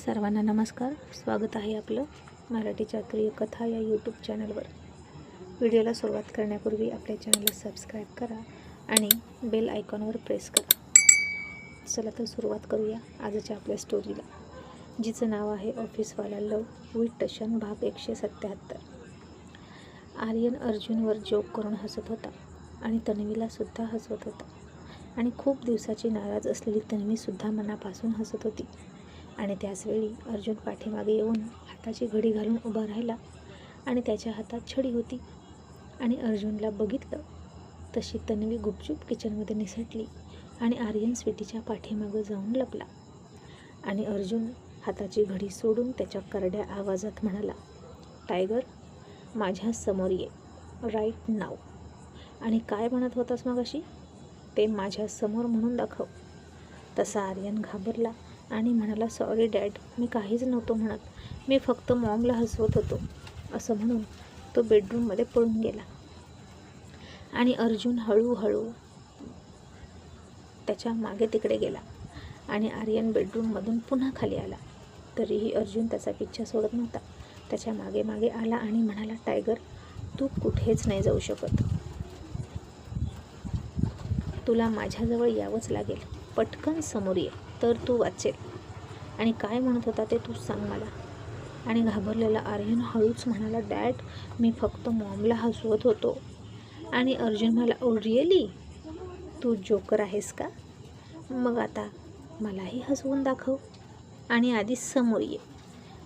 सर्वांना नमस्कार. स्वागत आहे आपलं मराठीच्या चातुर्य कथा या यूट्यूब चॅनलवर. व्हिडिओला सुरुवात करण्यापूर्वी आपल्या चॅनलला सबस्क्राईब करा आणि बेल आयकॉनवर प्रेस करा. चला तर सुरुवात करूया आजच्या आपल्या स्टोरीला, जिचं नाव आहे ऑफिसवाला लव विथ टशन भाग 177. आर्यन अर्जुनवर जोक करून हसत होता आणि तन्वीलासुद्धा हसवत होता आणि खूप दिवसाची नाराज असलेली तन्वीसुद्धा मनापासून हसत होती. आणि त्याचवेळी अर्जुन पाठीमागे येऊन हाताची घडी घालून उभा राहिला आणि त्याच्या हातात छडी होती. आणि अर्जुनला बघितलं तशी तन्वी गुपचूप किचनमध्ये निसटली आणि आर्यन स्वीटीच्या पाठीमागं जाऊन लपला. आणि अर्जुन हाताची घडी सोडून त्याच्या करड्या आवाजात म्हणाला, टायगर, माझ्या समोर ये राईट नाव. आणि काय म्हणत होतास मगाशी ते माझ्या समोर म्हणून दाखव. तसा आर्यन घाबरला आणि म्हणाला, सॉरी डॅड, मी काहीच नव्हतो म्हणत, मी फक्त मॉमला हसवत होतो. असं म्हणून तो बेडरूममध्ये पळून गेला. आणि अर्जुन हळूहळू त्याच्या मागे तिकडे गेला आणि आर्यन बेडरूममधून पुन्हा खाली आला. तरीही अर्जुन त्याचा पिच्छा सोडत नव्हता. त्याच्या मागे मागे आला आणि म्हणाला, टायगर, तू कुठेच नाही जाऊ शकत, तुला माझ्याजवळ यावंच लागेल. पटकन समोर ये तर तू वाचेल. आणि काय म्हणत होता ते तू सांग मला. आणि घाबरलेला आर्यन हळूच म्हणाला, डॅड, मी फक्त मॉमला हसवत होतो. आणि अर्जुन म्हणाला, ओ रिअली, तू जोकर आहेस का? मग आता मलाही हसवून दाखव आणि आधी समोर ये.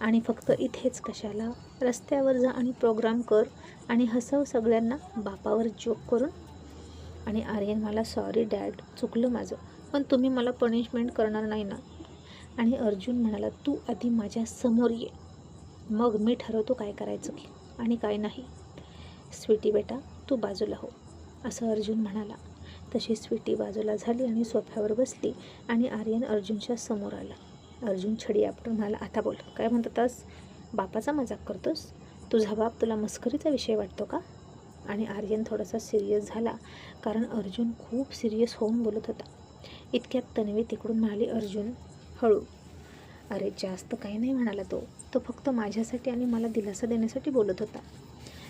आणि फक्त इथेच कशाला, रस्त्यावर जा आणि प्रोग्राम कर आणि हसव सगळ्यांना बापावर जोक करून. आणि आर्यन मला, सॉरी डॅड, चुकलं माझं, पण तुम्ही मला पनिशमेंट करणार नाही ना. आणि अर्जुन म्हणाला, तू आधी माझ्या समोर ये, मग मी ठरवतो काय करायचं आणि काय नाही. स्वीटी बेटा, तू बाजूला हो, असं अर्जुन म्हणाला. तशी स्वीटी बाजूला झाली आणि सोफ्यावर बसली आणि आर्यन अर्जुनच्या समोर आला. अर्जुन छडी आपटून म्हणाला, आता बोल, काय म्हणतास? बापाचा मजाक करतोस? तुझा बाप तुला मस्करीचा विषय वाटतो का? आणि आर्यन थोडासा सिरियस झाला, कारण अर्जुन खूप सिरियस होऊन बोलत होता. इतक्यात तन्वी तिकडून म्हणाली, अर्जुन हळू. अरे जास्त काही नाही म्हणाला तो फक्त माझ्यासाठी आणि मला दिलासा देण्यासाठी बोलत होता.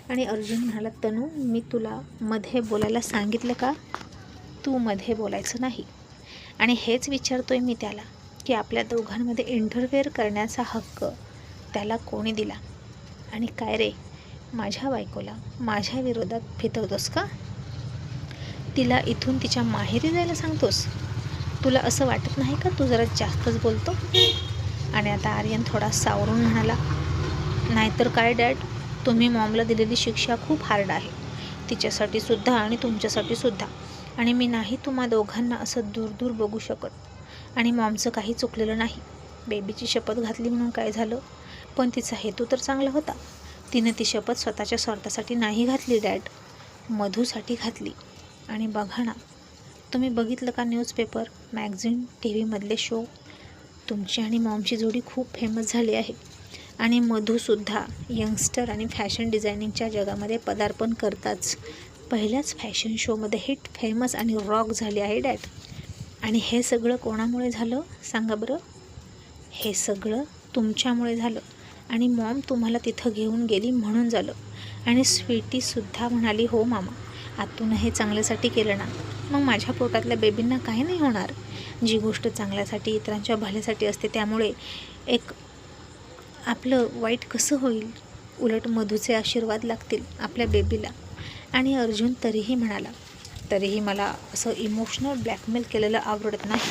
आणि अर्जुन म्हणाला, तनू, मी तुला मध्ये बोलायला सांगितलं का? तू मध्ये बोलायचं नाही. आणि हेच विचारतोय मी त्याला की आपल्या दोघांमध्ये इंटरफेअर करण्याचा हक्क त्याला कोणी दिला? आणि काय रे, माझ्या बायकोला माझ्या विरोधात फितवतोस का? तिला इथून तिच्या माहेरी जायला सांगतोस? तुला असं वाटत नाही का तू जरा जास्तच बोलतो? आणि आता आर्यन थोडा सावरून म्हणाला, नाहीतर काय डॅड, तुम्ही मॉमला दिलेली शिक्षा खूप हार्ड आहे, तिच्यासाठी सुद्धा आणि तुमच्यासाठी सुद्धा. आणि मी नाही तुम्हा दोघांना असं दूर दूर बघू शकत. आणि मॉमचं काही चुकलेलं नाही. बेबीची शपथ घातली म्हणून काय झालं? पण तिचा हेतू तर चांगला होता. तिनं ती शपथ स्वतःच्या स्वार्थासाठी नाही घातली डॅड, मधूसाठी घातली. आणि बघा ना, तुम्ही बघितलं का न्यूजपेपर, मॅगझिन, टी व्हीमधले शो? तुमची आणि मॉमची जोडी खूप फेमस झाली आहे. आणि मधूसुद्धा यंगस्टर आणि फॅशन डिझायनिंगच्या जगामध्ये पदार्पण करताच पहिल्याच फॅशन शोमध्ये हिट, फेमस आणि रॉक झाली आहे डॅड. आणि हे सगळं कोणामुळे झालं सांगा बरं? हे सगळं तुमच्यामुळे झालं. आणि मॉम तुम्हाला तिथं घेऊन गेली म्हणून झालं. आणि स्वीटीसुद्धा म्हणाली, हो मामा, आतून हे चांगल्यासाठी केलं ना, मग माझ्या पोटातल्या बेबींना काही नाही होणार. जी गोष्ट चांगल्यासाठी, इतरांच्या भल्यासाठी असते, त्यामुळे एक आपलं वाईट कसं होईल? उलट मधूचे आशीर्वाद लागतील आपल्या बेबीला. आणि अर्जुन तरीही म्हणाला, तरीही मला असं इमोशनल ब्लॅकमेल केलेलं आवडत नाही,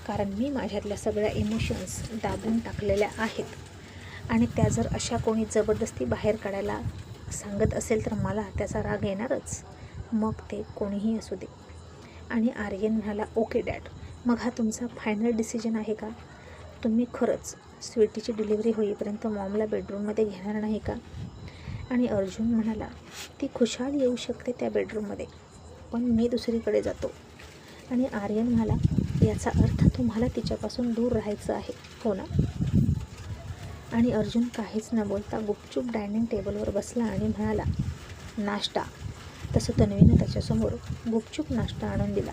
कारण मी माझ्यातल्या सगळ्या इमोशन्स दाबून टाकलेल्या आहेत. आणि त्या जर अशा कोणी जबरदस्ती बाहेर काढायला सांगत असेल तर मला त्याचा राग येणारच, मग ते कोणीही असू दे. आणि आर्यन म्हणाला, ओके डॅड, मग हा तुमचा फायनल डिसिजन आहे का? तुम्ही खरंच स्वीटीची डिलिव्हरी होईपर्यंत मॉमला बेडरूममध्ये घेणार नाही का? आणि अर्जुन म्हणाला, ती खुशाल येऊ शकते त्या बेडरूममध्ये, पण मी दुसरीकडे जातो. आणि आर्यन म्हणाला, याचा अर्थ तुम्हाला तिच्यापासून दूर राहायचं आहे, हो ना? आणि अर्जुन काहीच न बोलता गुपचूप डायनिंग टेबलवर बसला आणि म्हणाला, नाश्ता. तसं तन्वीनं त्याच्यासमोर गुपचूप नाश्ता आणून दिला.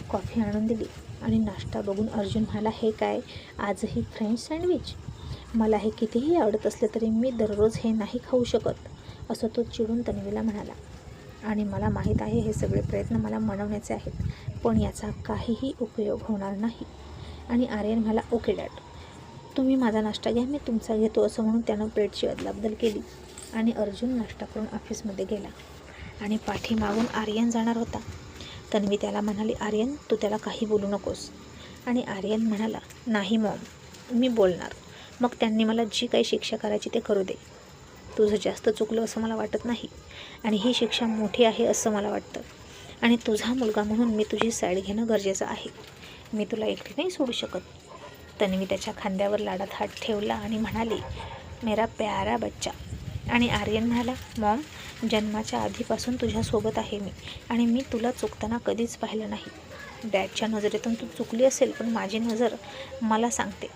कॉफी आणून दिली आणि नाश्ता बघून अर्जुन म्हणाला, हे काय आजही फ्रेंच सँडविच? मला हे कितीही आवडत असले तरी मी दररोज हे नाही खाऊ शकत, असं तो चिडून तन्वीला म्हणाला. आणि मला माहीत आहे हे सगळे प्रयत्न मला मनवण्याचे आहेत, पण याचा काहीही उपयोग होणार नाही. आणि आर्यन म्हणाला, ओके डॅड, तुम्ही माझा नाश्ता घ्या, मी तुमचा घेतो, असं म्हणून त्यानं प्लेटची अदलाबदल केली. आणि अर्जुन नाश्ता करून ऑफिसमध्ये गेला. आणि पाठीमागून आर्यन जाणार होता. तन्वी त्याला म्हणाली, आर्यन, तू त्याला काही बोलू नकोस. आणि आर्यन म्हणाला, नाही मॉम, मी बोलणार. मग त्यांनी मला जी काही शिक्षा करायची ते करू दे. तुझं जास्त चुकलं असं मला वाटत नाही, आणि ही शिक्षा मोठी आहे असं मला वाटतं. आणि तुझा मुलगा म्हणून मी तुझी साईड घेणं गरजेचं आहे. मी तुला एकटी नाही सोडू शकत. तन्वी त्याच्या खांद्यावर लाडात हात ठेवला आणि म्हणाली, मेरा प्यारा बच्चा. आणि आर्यन म्हणाला, मॉम, जन्माच्या आधीपासून तुझ्यासोबत आहे मी, आणि मी तुला चुकताना कधीच पाहिलं नाही. डॅडच्या नजरेतून तू चुकली असेल, पण माझी नजर मला सांगते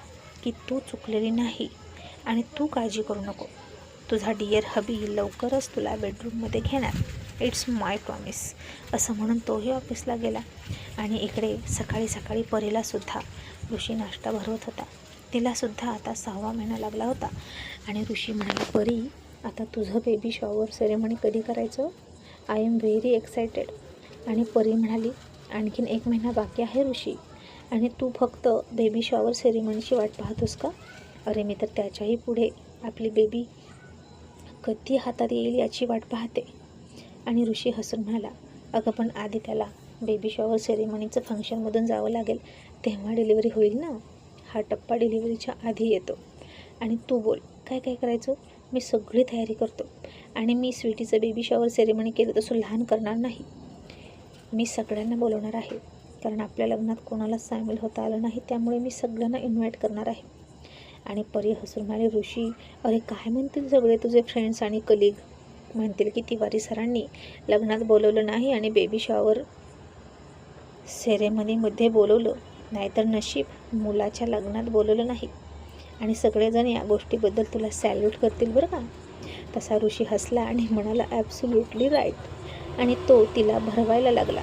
की तू चुकलेली नाही. आणि तू काळजी करू नको. तुझा डिअर हबी लवकरच तुला बेडरूममध्ये घेणार. इट्स माय प्रॉमिस, असं म्हणून तोही ऑफिसला गेला. आणि इकडे सकाळी सकाळी परीलासुद्धा ऋषी नाश्ता भरवत होता. तिलासुद्धा आता 6वा महिना लागला होता. आणि ऋषी म्हणाला, परी, आता तुझं बेबी शॉवर सेरेमनी कधी करायचं? I am very excited. आणि परी म्हणाली, आणखीन 1 महिना बाकी आहे ऋषी, आणि तू फक्त बेबी शॉवर सेरेमनीची वाट पाहतोस का? अरे, मी तर त्याच्याही पुढे आपली बेबी कधी हातात येईल याची वाट पाहते. आणि ऋषी हसून म्हणाला, अगं पण आधी त्याला बेबी शॉवर सेरेमनीचं फंक्शनमधून जावं लागेल, तेव्हा डिलिव्हरी होईल ना. हा टप्पा डिलिव्हरीच्या आधी येतो. आणि तू बोल, काय काय करायचं? मी सगळी तयारी करतो. आणि मी स्वीटीचं बेबी शॉवर सेरेमनी केलं तसं लहान करणार नाही. मी सगळ्यांना बोलवणार आहे, कारण आपल्या लग्नात कोणालाच सामील होता आलं नाही, त्यामुळे मी सगळ्यांना इन्व्हाइट करणार आहे. आणि परी हसून म्हणाली, ऋषी, अरे काय म्हणतील सगळे तुझे फ्रेंड्स आणि कलिग? म्हणतील की तिवारी सरांनी लग्नात बोलवलं नाही आणि बेबी शॉवर सेरेमनीमध्ये बोलवलं, नाहीतर नशीब मुलाच्या लग्नात बोलवलं नाही. आणि सगळेजण या गोष्टीबद्दल तुला सॅल्यूट करतील बरं का. तसा ऋषी हसला आणि म्हणाला, ॲब्सोल्युटली राईट. आणि तो तिला भरवायला लागला.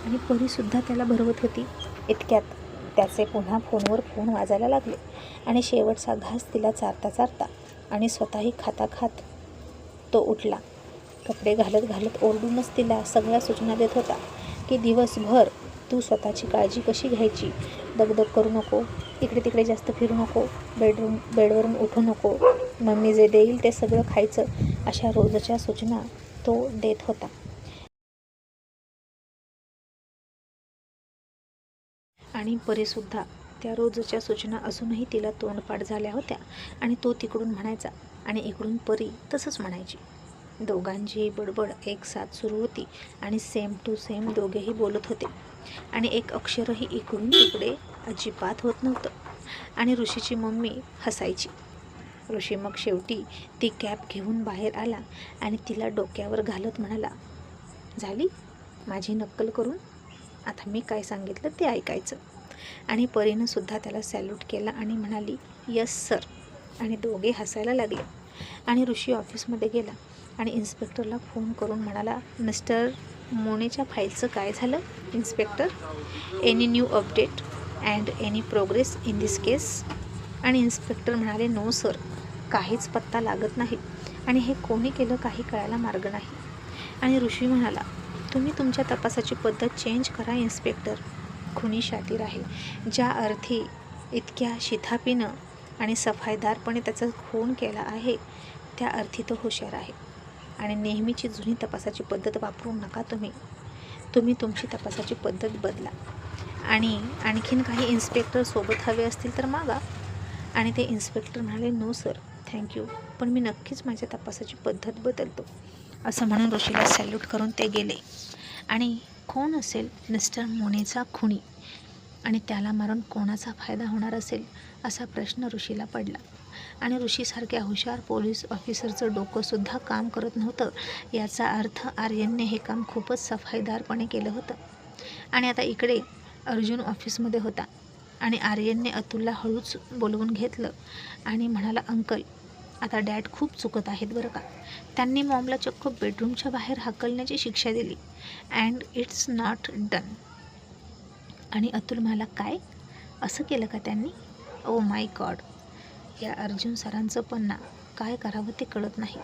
आणि परीसुद्धा त्याला भरवत होती. इतक्यात त्याचे पुन्हा फोनवर फोन वाजायला लागले. आणि शेवटचा घास तिला चारता चारता आणि स्वतःही खाता खात तो उठला. कपडे घालत घालत ओरडूनच तिला सगळ्या सूचना देत होता की दिवसभर तू स्वतःची काळजी कशी घ्यायची, दगदग करू नको, इकडे तिकडे जास्त फिरू नको, बेडवरून उठू नको, मम्मी जे देईल ते सगळं खायचं, अशा रोजच्या सूचना तो देत होता. आणि परीसुद्धा त्या रोजच्या सूचना असूनही तिला तोंडपाठ झाल्या होत्या. आणि तो तिकडून म्हणायचा आणि इकडून परी तसंच म्हणायची. दोघांची बडबड एक साथ सुरू होती आणि सेम टू सेम दोघेही बोलत होते. आणि एक अक्षरही इकडून तिकडे अजिबात होत नव्हतं. आणि ऋषीची मम्मी हसायची. ऋषी मग शेवटी ती कॅप घेऊन बाहेर आला आणि तिला डोक्यावर घालत म्हणाला, झाली माझी नक्कल करून, आता मी काय सांगितलं ते ऐकायचं. आणि परीनं सुद्धा त्याला सॅल्यूट केला आणि म्हणाली, यस सर. आणि दोघे हसायला लागले. आणि ऋषी ऑफिसमध्ये गेला आणि इन्स्पेक्टरला फोन करून म्हणाला, मिस्टर मोनेच्या फाईलचं काय झालं inspector? Any new update and any progress in this case? आणि इन्स्पेक्टर म्हणाले, नो सर, काहीच पत्ता लागत नाही आणि हे कोणी केलं काही कळायला मार्ग नाही. आणि ऋषी म्हणाला, तुम्ही तुमच्या तपासाची पद्धत चेंज करा इन्स्पेक्टर. खुनी शातीर आहे, ज्या अर्थी इतक्या शिथापीनं आणि सफाईदारपणे त्याचा खून केला आहे, त्या अर्थी तो हुशार आहे. आणि नेहमीची जुनी तपासाची पद्धत वापरू नका. तुम्ही तुमची तपासाची पद्धत बदला. आणि आणखीन काही इन्स्पेक्टर सोबत हवे असतील तर मागा. आणि ते इन्स्पेक्टर म्हणाले, नो सर, थँक्यू, पण मी नक्कीच माझ्या तपासाची पद्धत बदलतो, असं म्हणून ऋषीला सॅल्यूट करून ते गेले. आणि कोण असेल मिस्टर मोनेचा खुनी आणि त्याला मारून कोणाचा फायदा होणार असेल असा प्रश्न ऋषीला पडला. आणि ऋषीसारख्या हुशार पोलीस ऑफिसरचं डोकंसुद्धा काम करत नव्हतं, याचा अर्थ आर्यनने हे काम खूपच सफाईदारपणे केलं होतं. आणि आता इकडे अर्जुन ऑफिसमध्ये होता आणि आर्यनने अतुलला हळूच बोलवून घेतलं आणि म्हणाला, अंकल, आता डॅड खूप चुकत आहेत बरं का. त्यांनी मॉमला चक्क बेडरूमच्या बाहेर हाकलण्याची शिक्षा दिली. And it's not done. आणि अतुल म्हणाला, काय असं केलं का त्यांनी? ओ माय गॉड, या अर्जुन सरांचं पण ना काय करावं ते कळत नाही.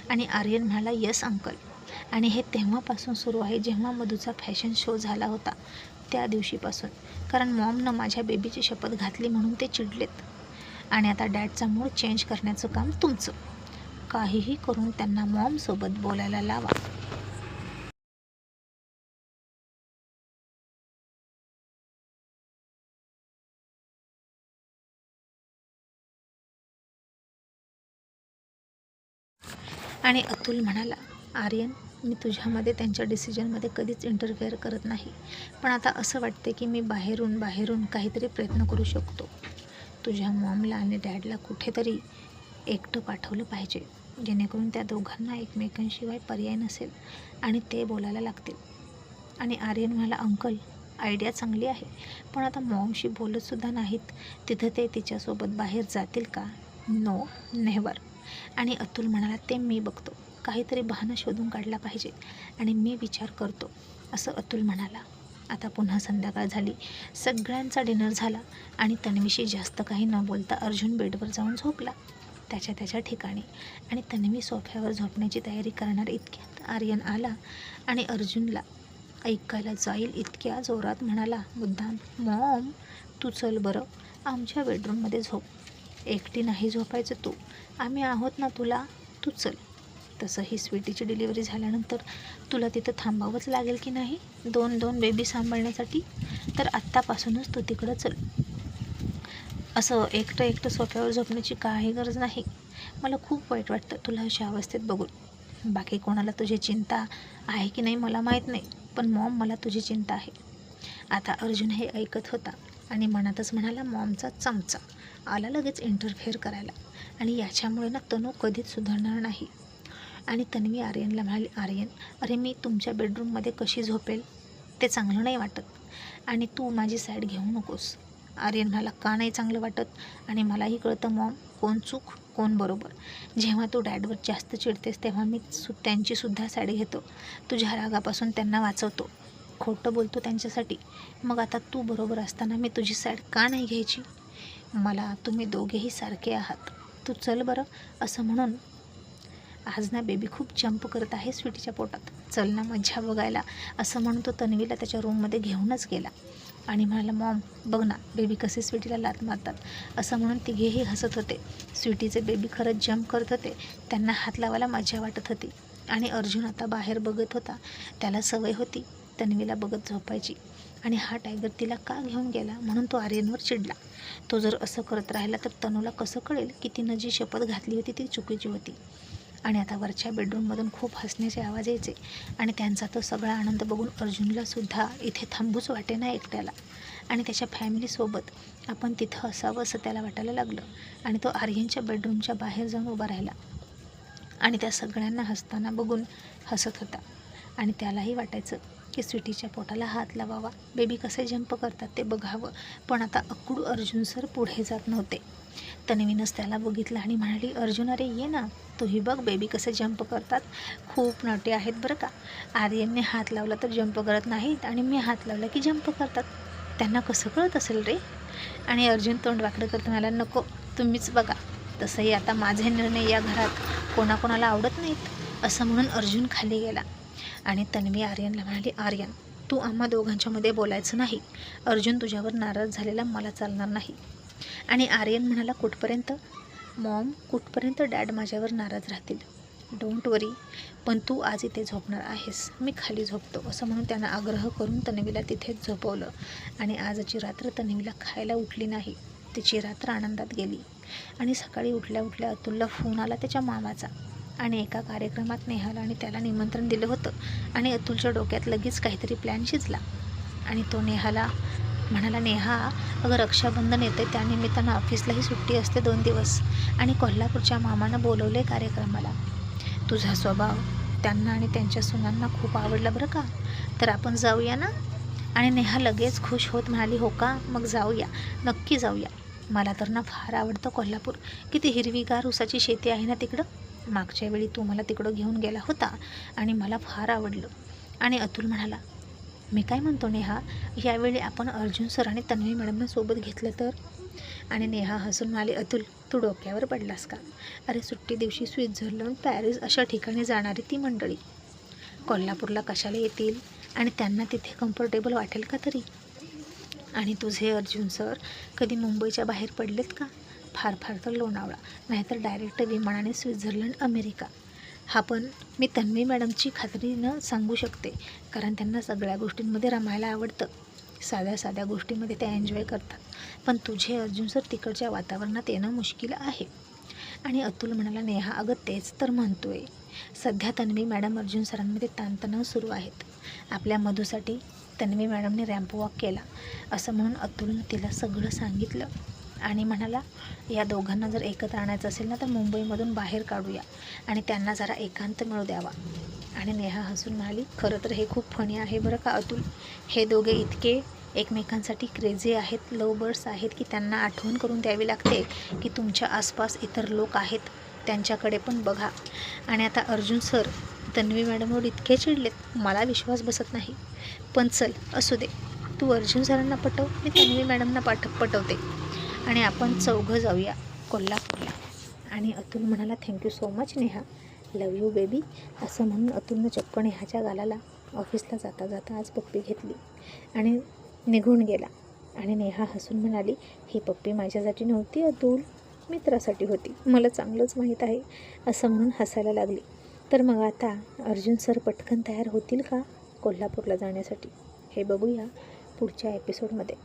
आणि आर्यन म्हणाला, यस अंकल. आणि हे तेव्हापासून सुरू आहे जेव्हा मधूचा फॅशन शो झाला होता त्या दिवशीपासून. कारण मॉमनं माझ्या बेबीची शपथ घातली म्हणून ते चिडलेत. आणि आता डॅडचा मूड चेंज करण्याचं काम तुमचं. काहीही करून त्यांना मॉमसोबत बोलायला लावा. आणि अतुल म्हणाला, आर्यन, मी तुझ्यामध्ये त्यांच्या डिसिजनमध्ये कधीच इंटरफेअर करत नाही. पण आता असं वाटते की मी बाहेरून काहीतरी प्रयत्न करू शकतो. तुझ्या मॉमला आणि डॅडला कुठेतरी एकटं पाठवलं पाहिजे, जेणेकरून त्या दोघांना एकमेकांशिवाय पर्याय नसेल आणि ते बोलायला लागतील. आणि आर्यन म्हणाला, अंकल, आयडिया चांगली आहे, पण आता मॉमशी बोलतसुद्धा नाहीत, तिथं ते तिच्यासोबत बाहेर जातील का? No, never. आणि अतुल म्हणाला, ते मी बघतो. काहीतरी बहाणा शोधून काढला पाहिजे आणि मी विचार करतो, असं अतुल म्हणाला. आता पुन्हा संध्याकाळ झाली. सगळ्यांचा डिनर झाला आणि तन्वीशी जास्त काही न बोलता अर्जुन बेडवर जाऊन झोपला त्याच्या ठिकाणी. आणि तन्वी सोफ्यावर झोपण्याची तयारी करणार इतक्यात आर्यन आला आणि अर्जुनला ऐकायला जाईल इतक्या जोरात म्हणाला मुद्दाम, मॉम, तू चल बरं, आमच्या बेडरूममध्ये झोप. एकटी नाही झोपायचं तू, आम्ही आहोत ना तुला, तू चल. तसंही स्वीटीची डिलिव्हरी झाल्यानंतर तुला तिथं थांबावंच लागेल की नाही, दोन बेबी सांभाळण्यासाठी. तर आत्तापासूनच तू तिकडं चल. असं एकटं सोफ्यावर झोपण्याची काही गरज नाही. मला खूप वाईट वाटतं तुला अशा अवस्थेत बघून. बाकी कोणाला तुझी चिंता आहे की नाही मला माहीत नाही, पण मॉम, मला तुझी चिंता आहे. आता अर्जुन हे ऐकत होता आणि मनातच म्हणाला, मॉमचा चमचा आला लगेच इंटरफेअर करायला आणि याच्यामुळे ना तनू कधीच सुधारणार नाही. आणि तन्वी आर्यनला म्हणाली, आर्यन, अरे मी तुमच्या बेडरूममध्ये कशी झोपेल, ते चांगलं नाही वाटत आणि तू माझी साईड घेऊ नकोस. आर्यन म्हणाला, का नाही चांगलं वाटत? आणि मलाही कळतं मॉम, कोण चूक कोण बरोबर. जेव्हा तू डॅडवर जास्त चिडतेस तेव्हा मी त्यांचीसुद्धा साईड घेतो. तुझ्या रागापासून त्यांना वाचवतो, खोटं बोलतो त्यांच्यासाठी. मग आता तू बरोबर असताना मी तुझी साईड का नाही घ्यायची? मला तुम्ही दोघेही सारखे आहात, तू चल बरं. असं म्हणून, आज ना बेबी खूप जंप करत आहे स्वीटीच्या पोटात, चल ना मज्जा बघायला. असं म्हणून तो तन्वीला त्याच्या रूममध्ये घेऊनच गेला आणि म्हणाला, मॉम, बघ ना बेबी कसे स्वीटीला लात मारतात. असं म्हणून तिघेही हसत होते. स्वीटीचे बेबी खरंच जंप करत होते, त्यांना हात लावायला मजा वाटत होती. आणि अर्जुन आता बाहेर बघत होता. त्याला सवय होती तन्वीला बघत झोपायची आणि हा टायगर तिला का घेऊन गेला म्हणून तो आर्यनवर चिडला. तो जर असं करत राहिला तर तनूला कसं कळेल की तिनं जी शपथ घातली होती ती चुकीची होती. आणि आता वरच्या बेडरूममधून खूप हसण्याचे आवाज यायचे आणि त्यांचा तो सगळा आनंद बघून अर्जुनलासुद्धा इथे थांबूच वाटेना एकट्याला. आणि त्याच्या फॅमिलीसोबत आपण तिथं असावं असं त्याला वाटायला लागलं. आणि तो आर्यनच्या बेडरूमच्या बाहेर जाऊन उभा राहिला आणि त्या सगळ्यांना हसताना बघून हसत होता. आणि त्यालाही वाटायचं की स्वीटीच्या पोटाला हात लावावा, बेबी कसे जंप करतात ते बघावं. पण आता अक्कूड अर्जुन सर पुढे जात नव्हते. तन्वीनंच त्याला बघितलं आणि म्हणाली, अर्जुन, अरे ये ना, तूही बघ बेबी कसे जंप करतात, खूप नटे आहेत बरं का. आर्यनने हात लावला तर जंप करत नाहीत आणि मी हात लावला की जंप करतात. त्यांना कसं कळत असेल रे? आणि अर्जुन तोंड वाकडं करत म्हणाला, नको, तुम्हीच बघा. तसंही आता माझे निर्णय या घरात कोणाकोणाला आवडत नाहीत. असं म्हणून अर्जुन खाली गेला आणि तन्वी आर्यनला म्हणाली, आर्यन, तू आम्हा दोघांच्यामध्ये बोलायचं नाही. अर्जुन तुझ्यावर नाराज झालेला मला चालणार नाही. आणि आर्यन म्हणाला, कुठपर्यंत? मॉम, कुठपर्यंत डॅड माझ्यावर नाराज राहतील? डोंट वरी, पण तू आज इथे झोपणार आहेस, मी खाली झोपतो. असं म्हणून त्यानं आग्रह करून तन्वीला तिथेच झोपवलं. आणि आजची रात्र तन्वीला खायला उठली नाही. तिची रात्र आनंदात गेली. आणि सकाळी उठल्या अतुलला फोन आला त्याच्या मामाचा. आणि एका कार्यक्रमात नेहाला आणि त्याला निमंत्रण दिलं होतं. आणि अतुलच्या डोक्यात लगेच काहीतरी प्लॅन शिजला आणि तो नेहाला म्हणाला, नेहा, अगं रक्षाबंधन येते, त्यानिमित्तानं ऑफिसलाही सुट्टी असते 2 दिवस आणि कोल्हापूरच्या मामानं बोलवले कार्यक्रमाला. तुझा स्वभाव त्यांना आणि त्यांच्या सुनांना खूप आवडला बरं का, तर आपण जाऊया ना? आणि नेहा लगेच खुश होत म्हणाली, हो का, मग जाऊया, नक्की जाऊया. मला तर ना फार आवडतं कोल्हापूर, किती हिरवीगार ऊसाची शेती आहे ना तिकडं. मागच्या वेळी तू मला तिकडं घेऊन गेला होता आणि मला फार आवडलं. आणि अतुल म्हणाला, मी काय म्हणतो नेहा, यावेळी आपण अर्जुन सर आणि तन्वी मॅडमना सोबत घेतलं तर? आणि नेहा हसून म्हणाली, अतुल तू डोक्यावर पडलास का? अरे सुट्टी दिवशी स्वित्झर्लंड, पॅरिस अशा ठिकाणी जाणारी ती मंडळी कोल्हापूरला कशाला येतील? आणि त्यांना तिथे कम्फर्टेबल वाटेल का तरी? आणि तुझे अर्जुन सर कधी मुंबईच्या बाहेर पडलेत का? फार फार तर लोणावळा, नाहीतर डायरेक्ट विमानाने स्वित्झर्लंड, अमेरिका. हा पण मी तन्वी मॅडमची खात्रीनं सांगू शकते, कारण त्यांना सगळ्या गोष्टींमध्ये रमायला आवडतं. साध्या साध्या गोष्टींमध्ये त्या एन्जॉय करतात. पण तुझे अर्जुन सर तिकडच्या वातावरणात येणं मुश्किल आहे. आणि अतुल म्हणाला, नेहा अगं तेच तर म्हणतोय. सध्या तन्वी मॅडम अर्जुन सरांमध्ये ताणतणाव सुरू आहेत. आपल्या मधूसाठी तन्वी मॅडमने रॅम्प वॉक केला असं म्हणून अतुलनं तिला सगळं सांगितलं आणि म्हणाला, या दोघांना जर एकत्र आणायचं असेल ना तर मुंबईमधून बाहेर काढूया आणि त्यांना जरा एकांत मिळू द्यावा. आणि नेहा हसून म्हणाली, खरं तर हे खूप फनी आहे बरं का अतुल. हे दोघे इतके एकमेकांसाठी क्रेझी आहेत, लव बर्ड्स आहेत की त्यांना आठवण करून द्यावी लागते की तुमच्या आसपास इतर लोक आहेत, त्यांच्याकडे पण बघा. आणि आता अर्जुन सर तन्वी मॅडमवर इतके चिडलेत, मला विश्वास बसत नाही. पण चल असू दे, तू अर्जुन सरांना पटव, मी तन्वी मॅडमना पटवते आणि आपण चौघं जाऊया कोल्हापूरला. आणि अतुल म्हणाला, thank you so much Neha, love you baby. असं म्हणून अतुलनं चक्क नेहाच्या गालाला ऑफिसला जाता जाता आज पप्पी घेतली आणि निघून गेला. आणि नेहा हसून म्हणाली, ही पप्पी माझ्यासाठी नव्हती अतुल, मित्रासाठी होती, मला चांगलंच माहीत आहे. असं म्हणून हसायला लागली. तर मग आता अर्जुन सर पटकन तयार होतील का कोल्हापूरला जाण्यासाठी? हे बघूया पुढच्या एपिसोडमध्ये.